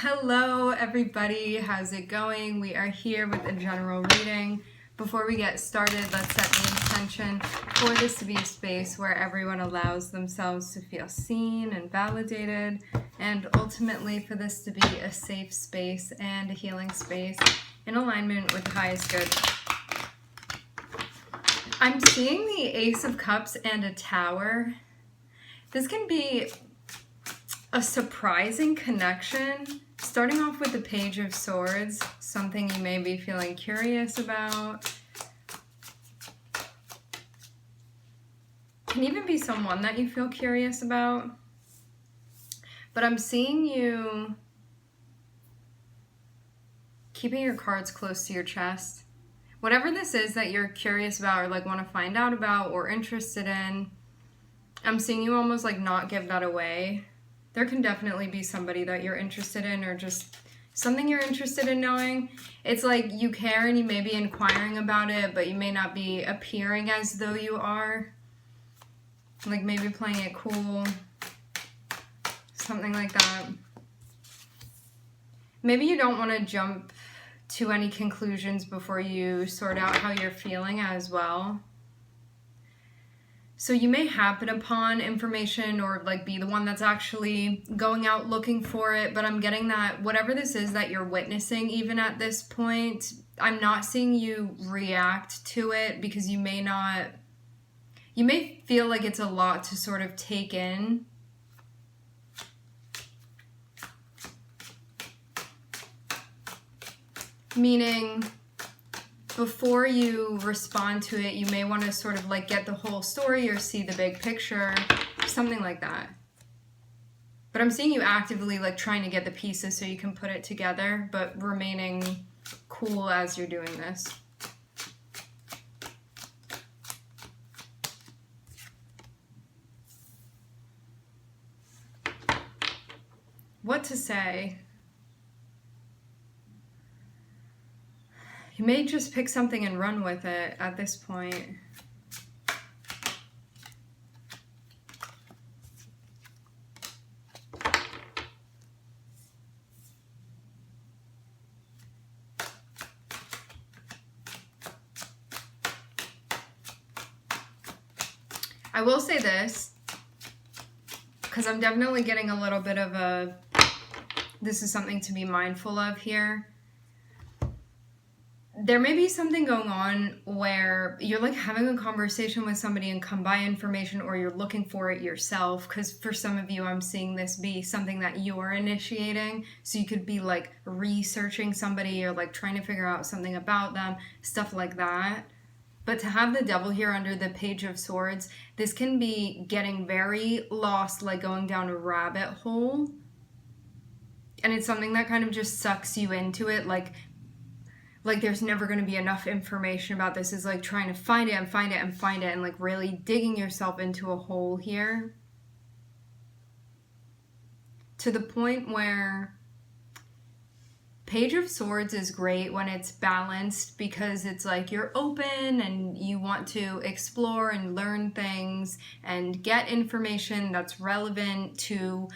Hello everybody, how's it going? We are here with a general reading. Before we get started, let's set the intention for this to be a space where everyone allows themselves to feel seen and validated, and ultimately for this to be a safe space and a healing space in alignment with the highest good. I'm seeing the Ace of Cups and a Tower. This can be a surprising connection, starting off with the Page of Swords, something you may be feeling curious about. Can even be someone that you feel curious about. But I'm seeing you keeping your cards close to your chest. Whatever this is that you're curious about or like want to find out about or interested in, I'm seeing you almost like not give that away. There can definitely be somebody that you're interested in or just something you're interested in knowing. It's like you care and you may be inquiring about it, but you may not be appearing as though you are. Like maybe playing it cool. Something like that. Maybe you don't want to jump to any conclusions before you sort out how you're feeling as well. So you may happen upon information or like be the one that's actually going out looking for it, but I'm getting that whatever this is that you're witnessing even at this point, I'm not seeing you react to it because you may feel like it's a lot to sort of take in. Meaning, before you respond to it, you may want to sort of like get the whole story or see the big picture, something like that. But I'm seeing you actively like trying to get the pieces so you can put it together, but remaining cool as you're doing this. What to say? You may just pick something and run with it at this point. I will say this, because I'm definitely getting a little bit of a, this is something to be mindful of here. There may be something going on where you're like having a conversation with somebody and come by information, or you're looking for it yourself, because for some of you I'm seeing this be something that you're initiating. So you could be like researching somebody or like trying to figure out something about them, stuff like that. But to have the Devil here under the Page of Swords, this can be getting very lost, like going down a rabbit hole. And it's something that kind of just sucks you into it, like there's never going to be enough information about this. Is like trying to find it and find it and find it and like really digging yourself into a hole here. To the point where Page of Swords is great when it's balanced, because it's like you're open and you want to explore and learn things and get information that's relevant to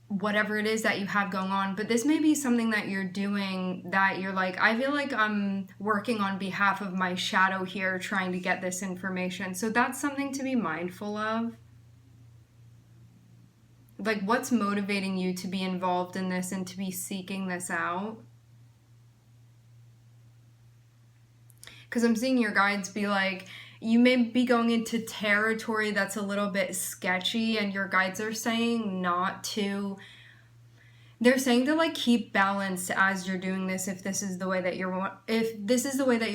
whatever it is that you have going on. But this may be something that you're doing that you're like, I feel like I'm working on behalf of my shadow here trying to get this information. So that's something to be mindful of. Like, what's motivating you to be involved in this and to be seeking this out? Because I'm seeing your guides be like, you may be going into territory that's a little bit sketchy, and your guides are saying not to. They're saying to like keep balanced as you're doing this if this is the way that you're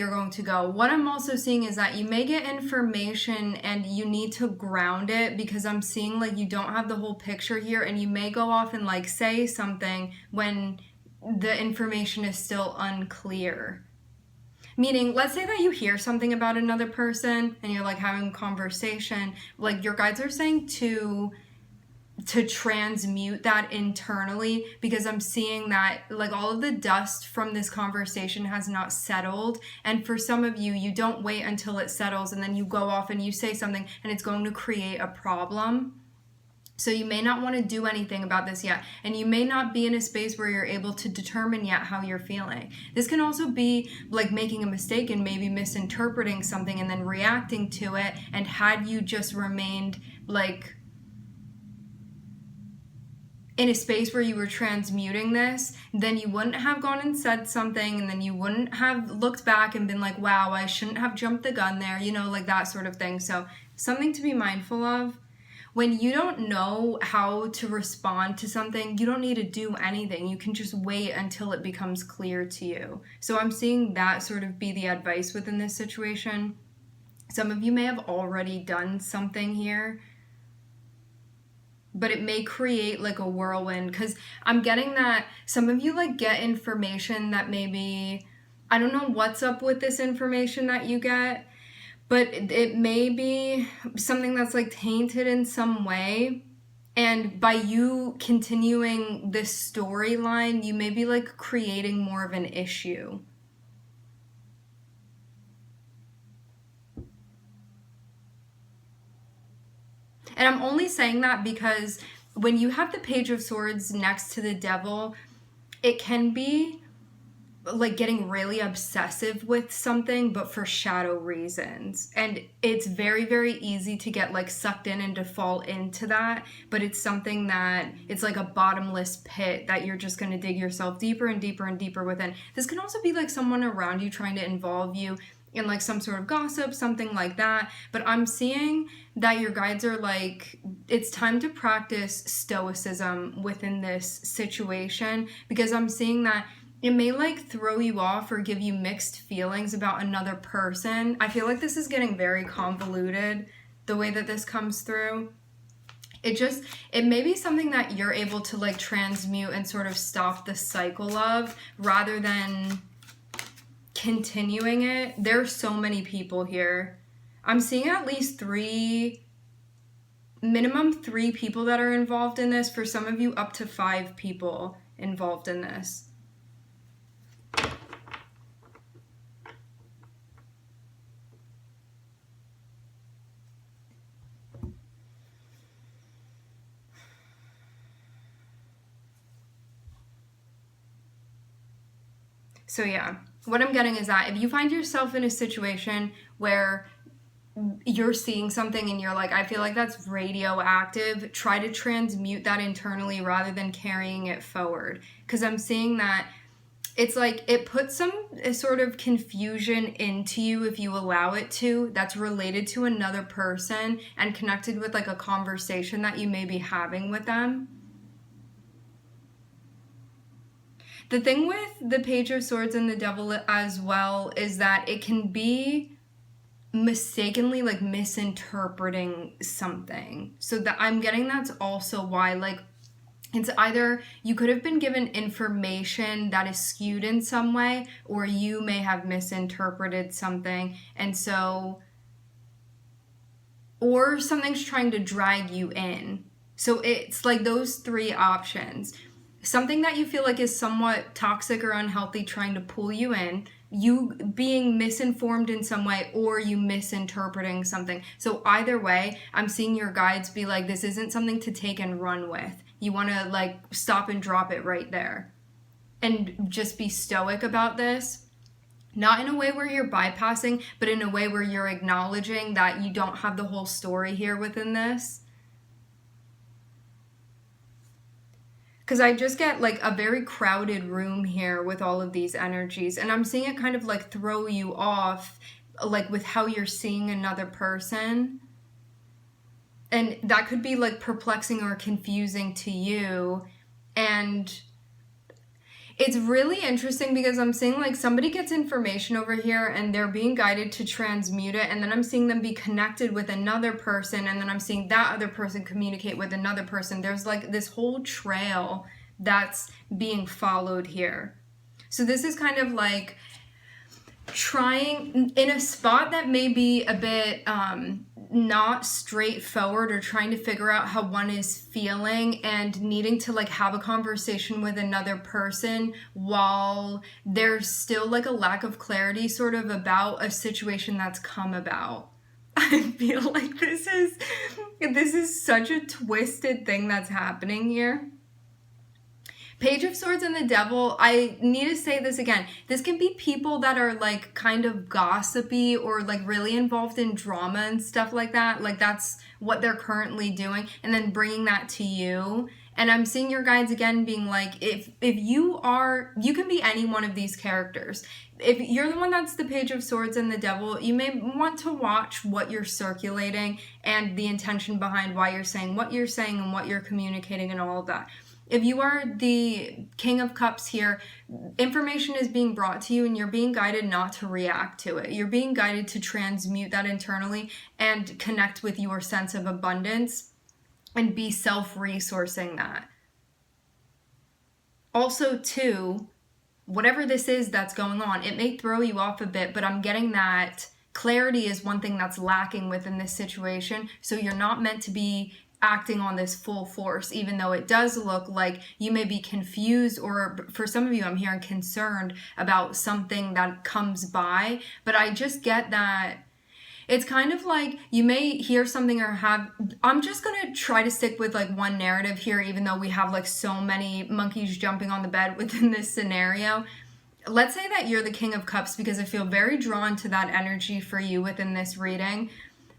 going to go. What I'm also seeing is that you may get information and you need to ground it, because I'm seeing like you don't have the whole picture here, and you may go off and like say something when the information is still unclear. Meaning, let's say that you hear something about another person and you're like having a conversation, like your guides are saying to transmute that internally, because I'm seeing that like all of the dust from this conversation has not settled. And for some of you, you don't wait until it settles and then you go off and you say something and it's going to create a problem. So you may not want to do anything about this yet, and you may not be in a space where you're able to determine yet how you're feeling. This can also be like making a mistake and maybe misinterpreting something and then reacting to it, and had you just remained like in a space where you were transmuting this, then you wouldn't have gone and said something, and then you wouldn't have looked back and been like, wow, I shouldn't have jumped the gun there, you know, like that sort of thing. So something to be mindful of. When you don't know how to respond to something, you don't need to do anything. You can just wait until it becomes clear to you. So I'm seeing that sort of be the advice within this situation. Some of you may have already done something here, but it may create like a whirlwind, because I'm getting that some of you like get information that maybe, I don't know what's up with this information that you get, but it may be something that's like tainted in some way. And by you continuing this storyline, you may be like creating more of an issue. And I'm only saying that because when you have the Page of Swords next to the Devil, it can be like getting really obsessive with something, but for shadow reasons. And it's very, very easy to get like sucked in and to fall into that. But it's something that it's like a bottomless pit that you're just going to dig yourself deeper and deeper and deeper within. This can also be like someone around you trying to involve you in like some sort of gossip, something like that. But I'm seeing that your guides are like, it's time to practice stoicism within this situation, because I'm seeing that it may like throw you off or give you mixed feelings about another person. I feel like this is getting very convoluted, the way that this comes through. It may be something that you're able to like transmute and sort of stop the cycle of, rather than continuing it. There's so many people here. I'm seeing at least minimum three people that are involved in this. For some of you, up to 5 people involved in this. So yeah, what I'm getting is that if you find yourself in a situation where you're seeing something and you're like, I feel like that's radioactive, try to transmute that internally rather than carrying it forward. Because I'm seeing that it's like it puts some sort of confusion into you if you allow it to, that's related to another person and connected with like a conversation that you may be having with them. The thing with the Page of Swords and the Devil as well is that it can be mistakenly like misinterpreting something. So that I'm getting that's also why like it's either you could have been given information that is skewed in some way, or you may have misinterpreted something, and so, or something's trying to drag you in. So it's like those 3 options. Something that you feel like is somewhat toxic or unhealthy trying to pull you in, you being misinformed in some way, or you misinterpreting something. So either way, I'm seeing your guides be like, this isn't something to take and run with. You want to like stop and drop it right there and just be stoic about this. Not in a way where you're bypassing, but in a way where you're acknowledging that you don't have the whole story here within this. Because I just get like a very crowded room here with all of these energies, and I'm seeing it kind of like throw you off, like with how you're seeing another person. And that could be like perplexing or confusing to you. And it's really interesting because I'm seeing like somebody gets information over here and they're being guided to transmute it, and then I'm seeing them be connected with another person, and then I'm seeing that other person communicate with another person. There's like this whole trail that's being followed here. So this is kind of like trying in a spot that may be a bit not straightforward, or trying to figure out how one is feeling and needing to like have a conversation with another person while there's still like a lack of clarity sort of about a situation that's come about. I feel like this is This is such a twisted thing that's happening here. Page of Swords and the Devil, I need to say this again. This can be people that are like kind of gossipy or like really involved in drama and stuff like that. Like that's what they're currently doing, and then bringing that to you. And I'm seeing your guides again being like, if you are, you can be any one of these characters. If you're the one that's the Page of Swords and the Devil, you may want to watch what you're circulating and the intention behind why you're saying what you're saying and what you're communicating and all of that. If you are the King of Cups here, information is being brought to you and you're being guided not to react to it. You're being guided to transmute that internally and connect with your sense of abundance and be self-resourcing that. Also, too, whatever this is that's going on, it may throw you off a bit, but I'm getting that clarity is one thing that's lacking within this situation. So you're not meant to be acting on this full force, even though it does look like you may be confused, or for some of you, I'm hearing concerned about something that comes by. But I just get that it's kind of like you may hear something or have, I'm just going to try to stick with like one narrative here, even though we have like so many monkeys jumping on the bed within this scenario. Let's say that you're the King of Cups, because I feel very drawn to that energy for you within this reading.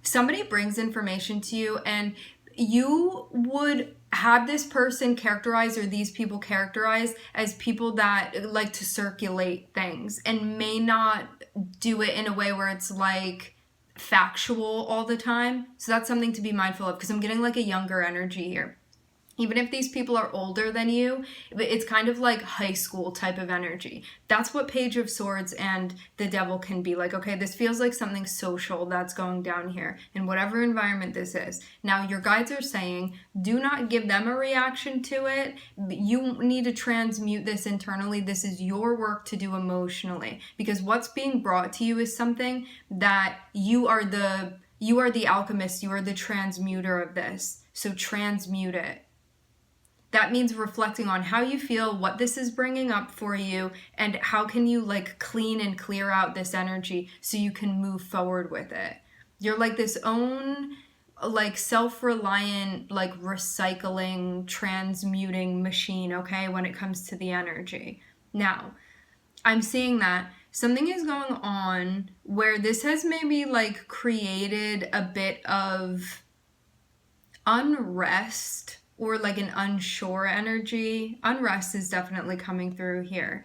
Somebody brings information to you and you would have this person characterized, or these people characterized as people that like to circulate things and may not do it in a way where it's like factual all the time. So that's something to be mindful of, because I'm getting like a younger energy here. Even if these people are older than you, it's kind of like high school type of energy. That's what Page of Swords and the Devil can be like. Okay, this feels like something social that's going down here in whatever environment this is. Now, your guides are saying, do not give them a reaction to it. You need to transmute this internally. This is your work to do emotionally, because what's being brought to you is something that you are the alchemist, you are the transmuter of this. So transmute it. That means reflecting on how you feel, what this is bringing up for you, and how can you like clean and clear out this energy so you can move forward with it. You're like this own like self-reliant, like recycling, transmuting machine, okay, when it comes to the energy. Now, I'm seeing that something is going on where this has maybe like created a bit of unrest, or like an unsure energy. Unrest is definitely coming through here.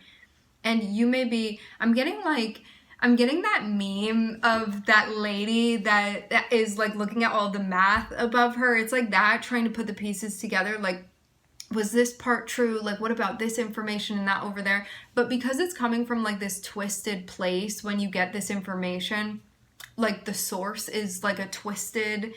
And you may be, I'm getting that meme of that lady that is like looking at all the math above her. It's like that, trying to put the pieces together. Like, was this part true? Like, what about this information and that over there? But because it's coming from like this twisted place, when you get this information, like the source is like a twisted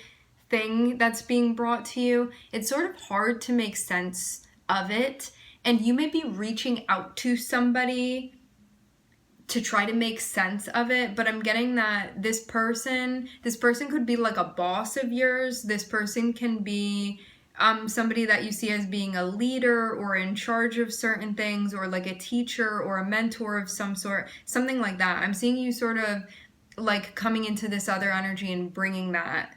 thing that's being brought to you, it's sort of hard to make sense of it. And you may be reaching out to somebody to try to make sense of it, but I'm getting that this person could be like a boss of yours. This person can be somebody that you see as being a leader or in charge of certain things, or like a teacher or a mentor of some sort, something like that. I'm seeing you sort of like coming into this other energy and bringing that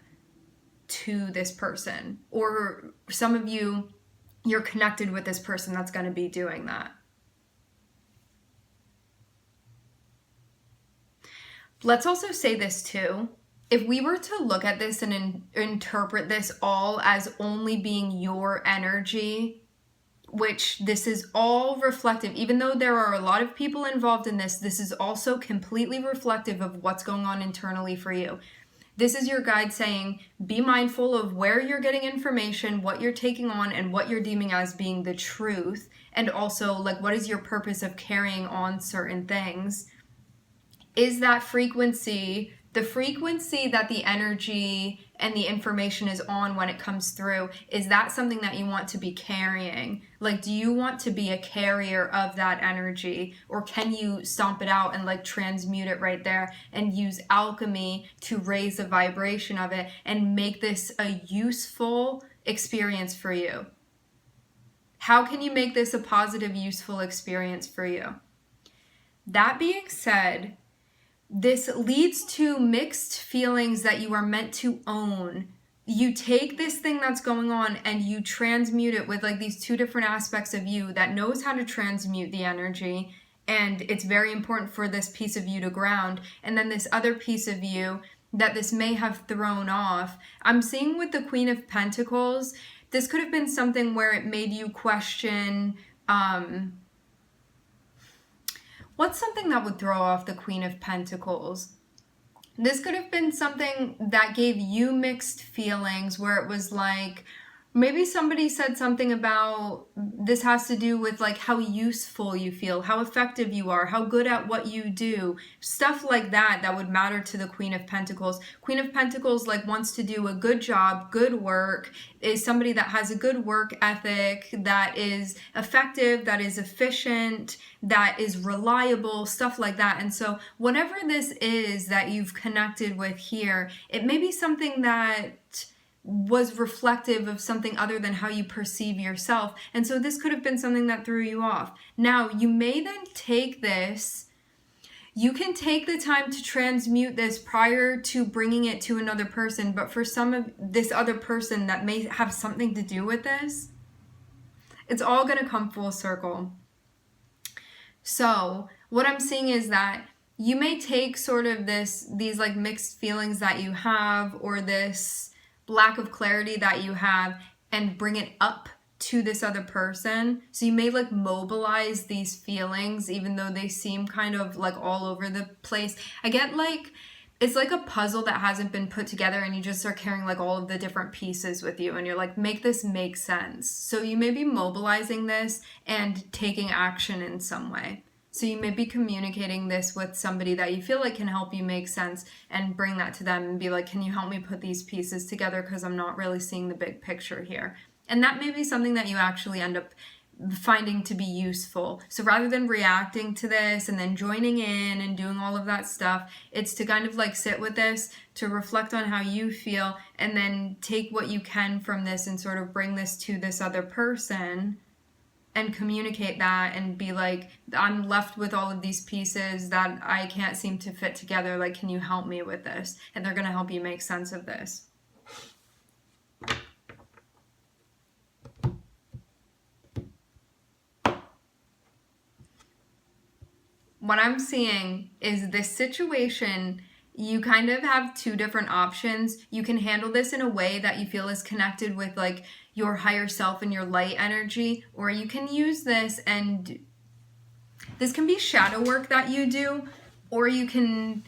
to this person, or some of you, you're connected with this person that's going to be doing that. Let's also say this too. If we were to look at this and interpret this all as only being your energy, which this is all reflective, even though there are a lot of people involved in this, this is also completely reflective of what's going on internally for you. This is your guide saying, be mindful of where you're getting information, what you're taking on, and what you're deeming as being the truth. And also, like, what is your purpose of carrying on certain things? Is that frequency, the frequency that the energy and the information is on when it comes through, is that something that you want to be carrying? Like, do you want to be a carrier of that energy, or can you stomp it out and like transmute it right there and use alchemy to raise the vibration of it and make this a useful experience for you? How can you make this a positive, useful experience for you? That being said, this leads to mixed feelings that you are meant to own you take this thing that's going on and you transmute it with like these two different aspects of you that knows how to transmute the energy, and it's very important for this piece of you to ground, and then this other piece of you that this may have thrown off. I'm seeing with the Queen of Pentacles, this could have been something where it made you question, what's something that would throw off the Queen of Pentacles? This could have been something that gave you mixed feelings, where it was like, maybe somebody said something about, this has to do with like how useful you feel, how effective you are, how good at what you do, stuff like that, that would matter to the Queen of Pentacles. Queen of Pentacles like wants to do a good job, good work, is somebody that has a good work ethic, that is effective, that is efficient, that is reliable, stuff like that. And so whatever this is that you've connected with here, it may be something that was reflective of something other than how you perceive yourself. And so this could have been something that threw you off. Now, you may then take this, you can take the time to transmute this prior to bringing it to another person, but for some of this other person that may have something to do with this, it's all going to come full circle. So what I'm seeing is that you may take sort of these like mixed feelings that you have, or this lack of clarity that you have, and bring it up to this other person. So you may like mobilize these feelings, even though they seem kind of like all over the place. I get like, it's like a puzzle that hasn't been put together, and you just are carrying like all of the different pieces with you, and you're like, make this make sense. So you may be mobilizing this and taking action in some way. So you may be communicating this with somebody that you feel like can help you make sense, and bring that to them and be like, can you help me put these pieces together, because I'm not really seeing the big picture here. And that may be something that you actually end up finding to be useful. So rather than reacting to this and then joining in and doing all of that stuff, it's to kind of like sit with this, to reflect on how you feel, and then take what you can from this and sort of bring this to this other person and communicate that, and be like, I'm left with all of these pieces that I can't seem to fit together. Like, can you help me with this? And they're going to help you make sense of this. What I'm seeing is this situation, you kind of have two different options. You can handle this in a way that you feel is connected with like your higher self and your light energy, or you can use this, and this can be shadow work that you do, or you can,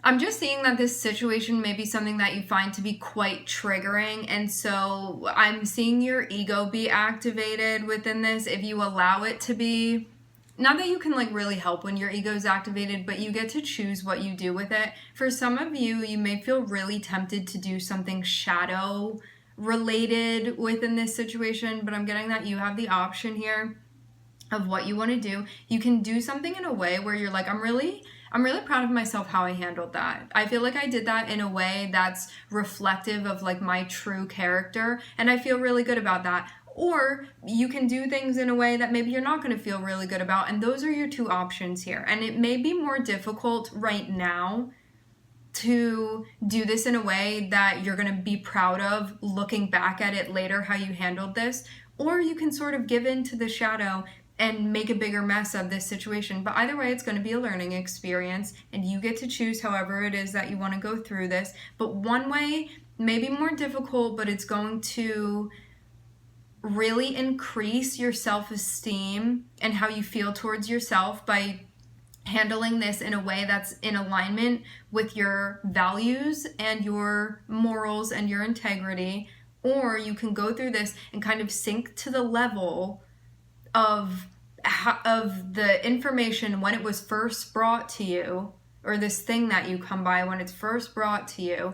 I'm just seeing that this situation may be something that you find to be quite triggering, and so I'm seeing your ego be activated within this if you allow it to be. Not that you can like really help when your ego is activated, but you get to choose what you do with it. For some of you, you may feel really tempted to do something shadow related within this situation, but I'm getting that you have the option here of what you want to do. You can do something in a way where you're like, I'm really proud of myself how I handled that. I feel like I did that in a way that's reflective of like my true character, and I feel really good about that. Or you can do things in a way that maybe you're not going to feel really good about, and those are your two options here. And it may be more difficult right now to do this in a way that you're going to be proud of looking back at it later, how you handled this, or you can sort of give in to the shadow and make a bigger mess of this situation. But either way, it's going to be a learning experience, and you get to choose however it is that you want to go through this. But one way may be more difficult, but it's going to really increase your self-esteem and how you feel towards yourself by handling this in a way that's in alignment with your values and your morals and your integrity. Or you can go through this and kind of sink to the level of the information when it was first brought to you, or this thing that you come by when it's first brought to you,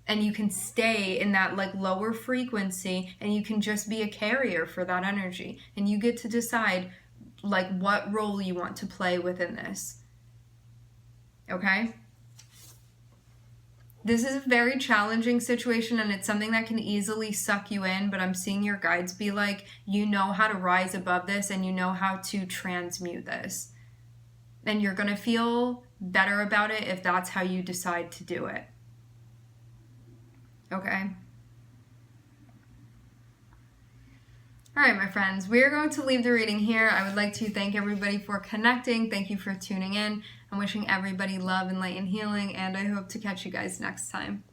and you can stay in that like lower frequency, and you can just be a carrier for that energy, and you get to decide like what role you want to play within this. Okay? This is a very challenging situation, and it's something that can easily suck you in, but I'm seeing your guides be like, you know how to rise above this, and you know how to transmute this. And you're going to feel better about it if that's how you decide to do it. Okay? All right, my friends, we are going to leave the reading here. I would like to thank everybody for connecting. Thank you for tuning in. I'm wishing everybody love and light and healing, and I hope to catch you guys next time.